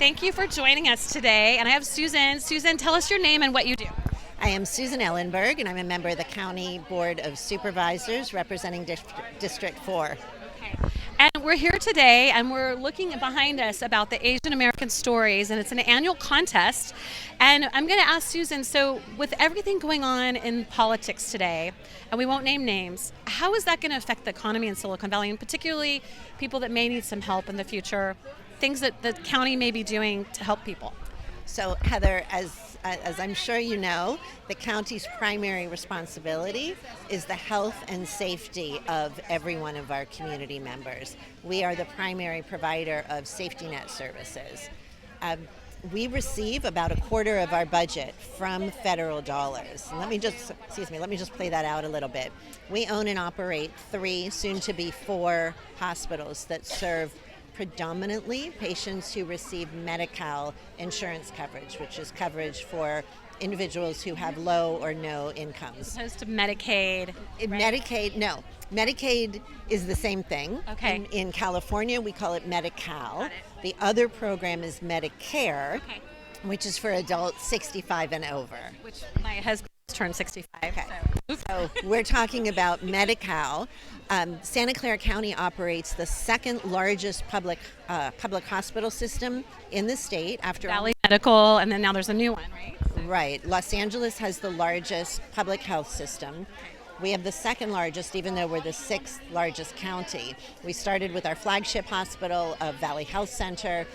Thank you for joining us today. And I have Susan. Susan, tell us your name and what you do. I am Susan Ellenberg, and I'm a member of the County Board of Supervisors representing District 4. Okay. And we're here today, and we're looking behind us about the Asian American stories, and it's an annual contest. And I'm going to ask Susan, so with everything going on in politics today, and we won't name names, how is that going to affect the economy in Silicon Valley, and particularly people that may need some help in the future, things that the county may be doing to help people? So, Heather, as I'm sure you know, the county's primary responsibility is the health and safety of every one of our community members. We are the primary provider of safety net services. We receive about a quarter of our budget from federal dollars. Let me just play that out a little bit. We own and operate 3, soon to be 4 hospitals that serve predominantly patients who receive Medi-Cal insurance coverage, which is coverage for individuals who have low or no incomes. As opposed to Medicaid. Right? Medicaid, no. Medicaid is the same thing. Okay. In California, we call it Medi-Cal. The other program is Medicare, which is for adults 65 and over. Which my husband turned 65. Okay. So we're talking about Medi-Cal. Santa Clara County operates the second largest public hospital system in the state after Valley Medical, and then now there's a new one, right? Right. Los Angeles has the largest public health system. We have the second largest, even though we're the 6th largest county. We started with our flagship hospital of Valley Health Center.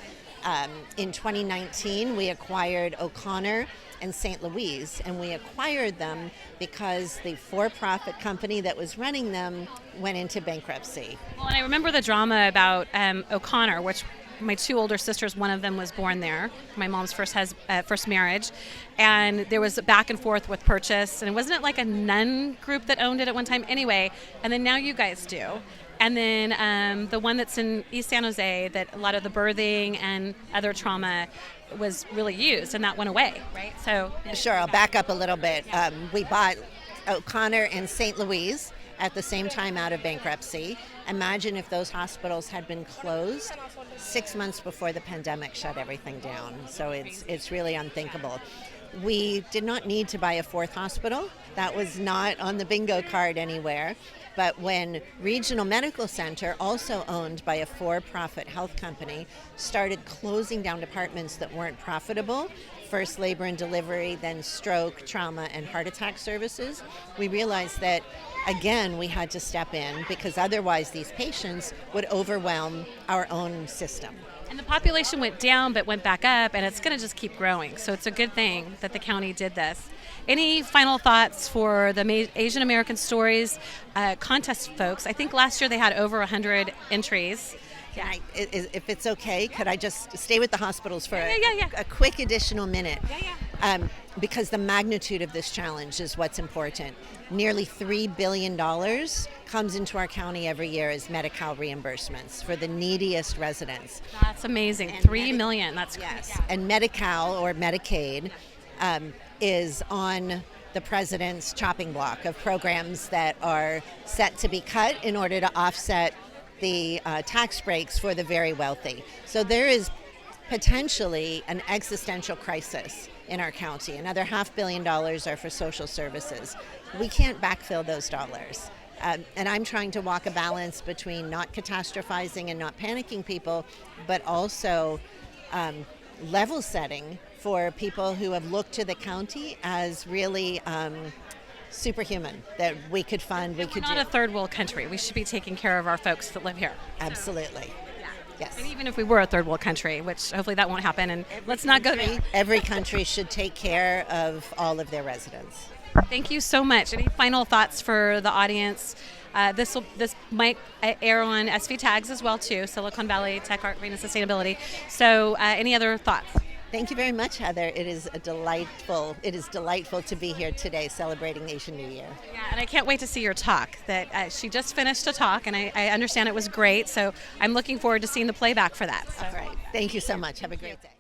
In 2019, we acquired O'Connor and St. Louis, and we acquired them because the for-profit company that was running them went into bankruptcy. Well, and I remember the drama about O'Connor, which my 2 older sisters, one of them was born there, my mom's first marriage, and there was a back and forth with purchase, and wasn't it like a nun group that owned it at one time? Anyway, and then now you guys do. And then the one that's in East San Jose, that a lot of the birthing and other trauma was really used, and that went away, right? So sure, I'll back up a little bit. We bought O'Connor and St. Louis at the same time out of bankruptcy. Imagine if those hospitals had been closed 6 months before the pandemic shut everything down. So it's really unthinkable. We did not need to buy a 4th hospital. That was not on the bingo card anywhere. But when Regional Medical Center, also owned by a for-profit health company, started closing down departments that weren't profitable, first labor and delivery, then stroke, trauma, and heart attack services, we realized that, again, we had to step in because otherwise these patients would overwhelm our own system. And the population went down but went back up, and it's going to just keep growing. So it's a good thing that the county did this. Any final thoughts for the Asian American Stories contest folks? I think last year they had over 100 entries. Yeah. If it's okay, could I just stay with the hospitals for a quick additional minute? Yeah. Because the magnitude of this challenge is what's important. Nearly $3 billion comes into our county every year as Medi-Cal reimbursements for the neediest residents. That's amazing. And $3 million. That's great. Yes. And Medi-Cal or Medicaid is on the president's chopping block of programs that are set to be cut in order to offset the tax breaks for the very wealthy. So there is potentially an existential crisis in our county. Another $500 million are for social services. We can't backfill those dollars. And I'm trying to walk a balance between not catastrophizing and not panicking people, but also level setting for people who have looked to the county as really superhuman, that we could fund, we could do. We're not a third world country. We should be taking care of our folks that live here. Absolutely. Yes. And even if we were a third world country, which hopefully that won't happen, and let's not go there. Every country should take care of all of their residents. Thank you so much. Any final thoughts for the audience? This might air on SV Tags as well too, Silicon Valley Tech, Art, Green, and Sustainability. So any other thoughts? Thank you very much, Heather. It is delightful to be here today celebrating Asian New Year. Yeah, and I can't wait to see your talk. That she just finished a talk, and I understand it was great. So I'm looking forward to seeing the playback for that. So. All right. Thank you so much. Have a great day.